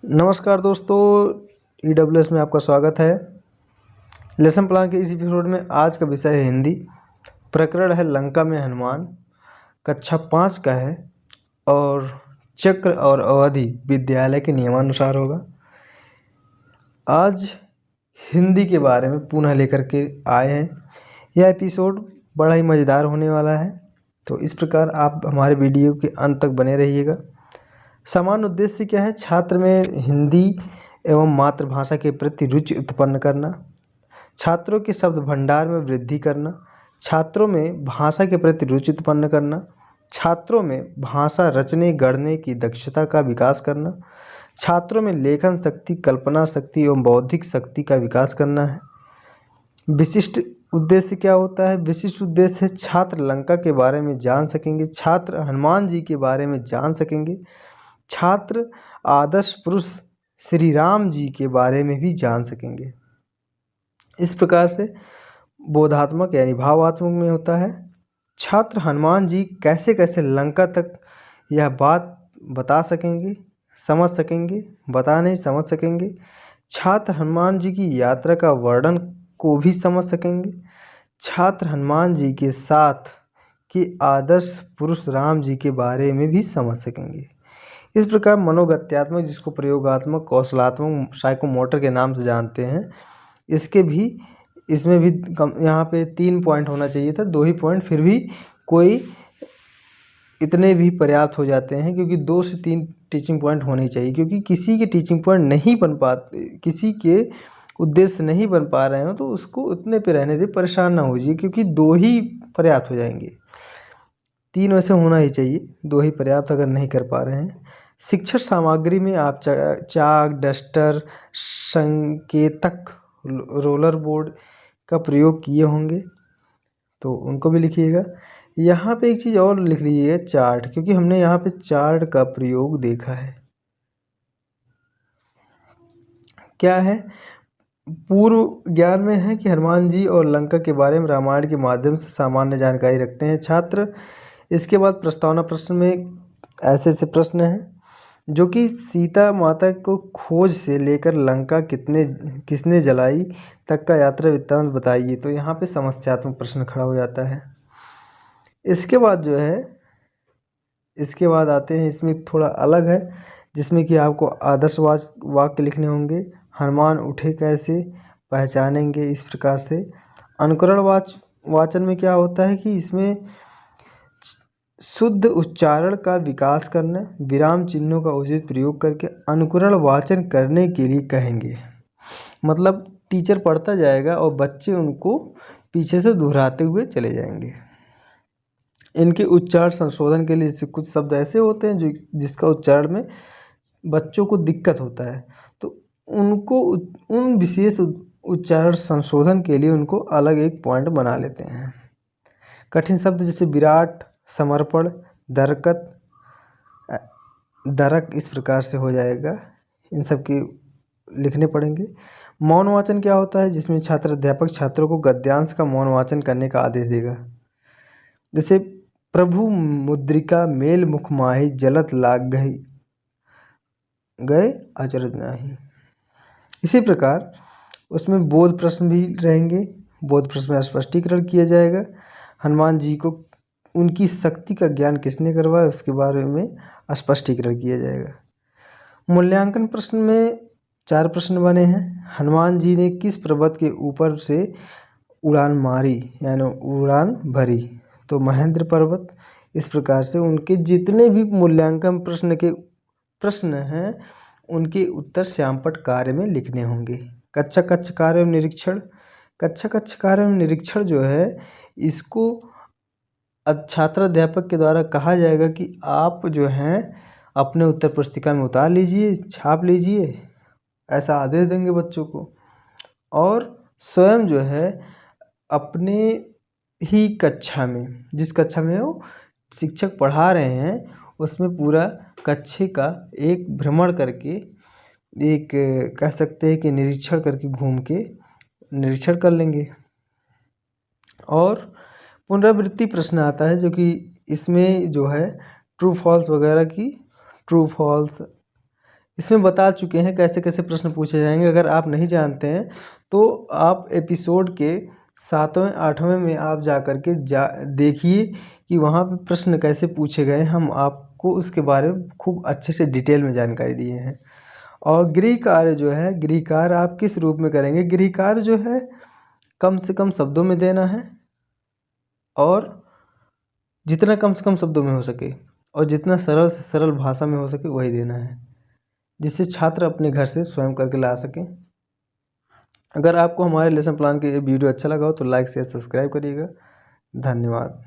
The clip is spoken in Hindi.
नमस्कार दोस्तों, EWS में आपका स्वागत है। लेसन प्लान के इस एपिसोड में आज का विषय है हिंदी। प्रकरण है लंका में हनुमान। कक्षा 5 का है और चक्र और अवधि विद्यालय के नियमानुसार होगा। आज हिंदी के बारे में पुनः लेकर के आए हैं। यह एपिसोड बड़ा ही मज़ेदार होने वाला है, तो इस प्रकार आप हमारे वीडियो के अंत तक बने रहिएगा। सामान्य उद्देश्य क्या है? छात्र में हिंदी एवं मातृभाषा के प्रति रुचि उत्पन्न करना, छात्रों के शब्द भंडार में वृद्धि करना, छात्रों में भाषा के प्रति रुचि उत्पन्न करना, छात्रों में भाषा रचने गढ़ने की दक्षता का विकास करना, छात्रों में लेखन शक्ति, कल्पना शक्ति एवं बौद्धिक शक्ति का विकास करना है। विशिष्ट उद्देश्य क्या होता है? विशिष्ट उद्देश्य है छात्र लंका के बारे में जान सकेंगे, छात्र हनुमान जी के बारे में जान सकेंगे, छात्र आदर्श पुरुष श्री राम जी के बारे में भी जान सकेंगे। इस प्रकार से बोधात्मक यानी भावात्मक में होता है। छात्र हनुमान जी कैसे कैसे लंका तक यह बात बता सकेंगे, समझ सकेंगे, बता नहीं समझ सकेंगे। छात्र हनुमान जी की यात्रा का वर्णन को भी समझ सकेंगे। छात्र हनुमान जी के साथ के आदर्श पुरुष राम जी के बारे में भी समझ सकेंगे। इस प्रकार मनोगत्यात्मक, जिसको प्रयोगात्मक, कौशलात्मक, साइकोमोटर के नाम से जानते हैं, इसमें भी यहाँ पे 3 पॉइंट होना चाहिए था, 2 ही पॉइंट, फिर भी कोई इतने भी पर्याप्त हो जाते हैं, क्योंकि 2 से 3 टीचिंग पॉइंट होने चाहिए। क्योंकि किसी के टीचिंग पॉइंट नहीं बन पाते, किसी के उद्देश्य नहीं बन पा रहे हो तो उसको उतने पे रहने दे, परेशान ना हो जाइए, क्योंकि 2 ही पर्याप्त हो जाएंगे। 3 वैसे होना ही चाहिए, 2 ही पर्याप्त अगर नहीं कर पा रहे हैं। शिक्षण सामग्री में आप चाक, डस्टर, संकेतक, रोलर बोर्ड का प्रयोग किए होंगे, तो उनको भी लिखिएगा। यहाँ पे एक चीज़ और लिख लीजिएगा, चार्ट, क्योंकि हमने यहाँ पे चार्ट का प्रयोग देखा है। क्या है? पूर्व ज्ञान में है कि हनुमान जी और लंका के बारे में रामायण के माध्यम से सामान्य जानकारी रखते हैं छात्र। इसके बाद प्रस्तावना प्रश्न में ऐसे प्रश्न हैं जो कि सीता माता को खोज से लेकर लंका किसने जलाई तक का यात्रा वृत्तांत बताइए। तो यहाँ पे समस्यात्मक प्रश्न खड़ा हो जाता है। इसके बाद जो है, इसके बाद आते हैं, इसमें थोड़ा अलग है, जिसमें कि आपको आदर्श वाक्य लिखने होंगे। हनुमान उठे कैसे, पहचानेंगे इस प्रकार से। अनुकरण वाचन में क्या होता है कि इसमें शुद्ध उच्चारण का विकास करना, विराम चिन्हों का उचित प्रयोग करके अनुकरण वाचन करने के लिए कहेंगे। मतलब टीचर पढ़ता जाएगा और बच्चे उनको पीछे से दोहराते हुए चले जाएंगे। इनके उच्चारण संशोधन के लिए कुछ शब्द ऐसे होते हैं जिसका उच्चारण में बच्चों को दिक्कत होता है, तो उनको उन विशेष उच्चारण संशोधन के लिए उनको अलग एक पॉइंट बना लेते हैं। कठिन शब्द जैसे विराट, समर्पण, दरकत, दरक, इस प्रकार से हो जाएगा, इन सब के लिखने पड़ेंगे। मौन वाचन क्या होता है? जिसमें छात्र अध्यापक छात्रों को गद्यांश का मौन वाचन करने का आदेश देगा। जैसे प्रभु मुद्रिका मेल मुख माही, जलत लाग गए अचरज नाही। इसी प्रकार उसमें बोध प्रश्न भी रहेंगे। बोध प्रश्न में स्पष्टीकरण किया जाएगा। हनुमान जी को उनकी शक्ति का ज्ञान किसने करवाया, उसके बारे में स्पष्टीकरण किया जाएगा। मूल्यांकन प्रश्न में 4 प्रश्न बने हैं। हनुमान जी ने किस पर्वत के ऊपर से उड़ान मारी यानी उड़ान भरी? तो महेंद्र पर्वत। इस प्रकार से उनके जितने भी मूल्यांकन प्रश्न हैं उनके उत्तर श्यामपट्ट कार्य में लिखने होंगे। कक्षा कार्य एवं निरीक्षण। कक्षा कार्य एवं निरीक्षण जो है, इसको छात्र अध्यापक के द्वारा कहा जाएगा कि आप जो हैं अपने उत्तर पुस्तिका में उतार लीजिए, छाप लीजिए, ऐसा आदेश देंगे बच्चों को। और स्वयं जो है अपने ही कक्षा में, जिस कक्षा में वो शिक्षक पढ़ा रहे हैं, उसमें पूरा कक्षा का एक भ्रमण करके, एक कह सकते हैं कि निरीक्षण करके, घूम के निरीक्षण कर लेंगे। और पुनरावृत्ति प्रश्न आता है, जो कि इसमें जो है ट्रू फॉल्स वगैरह की, ट्रू फॉल्स इसमें बता चुके हैं कैसे कैसे प्रश्न पूछे जाएंगे। अगर आप नहीं जानते हैं तो आप एपिसोड के 7वें 8वें में आप जा कर के देखिए कि वहाँ पे प्रश्न कैसे पूछे गए। हम आपको उसके बारे में खूब अच्छे से डिटेल में जानकारी दिए हैं। और गृह कार्य जो है, गृह कार्य आप किस रूप में करेंगे। गृह कार्य जो है कम से कम शब्दों में देना है और जितना कम से कम शब्दों में हो सके और जितना सरल से सरल भाषा में हो सके वही देना है, जिससे छात्र अपने घर से स्वयं करके ला सकें। अगर आपको हमारे लेसन प्लान के वीडियो अच्छा लगा हो तो लाइक शेयर सब्सक्राइब करिएगा। धन्यवाद।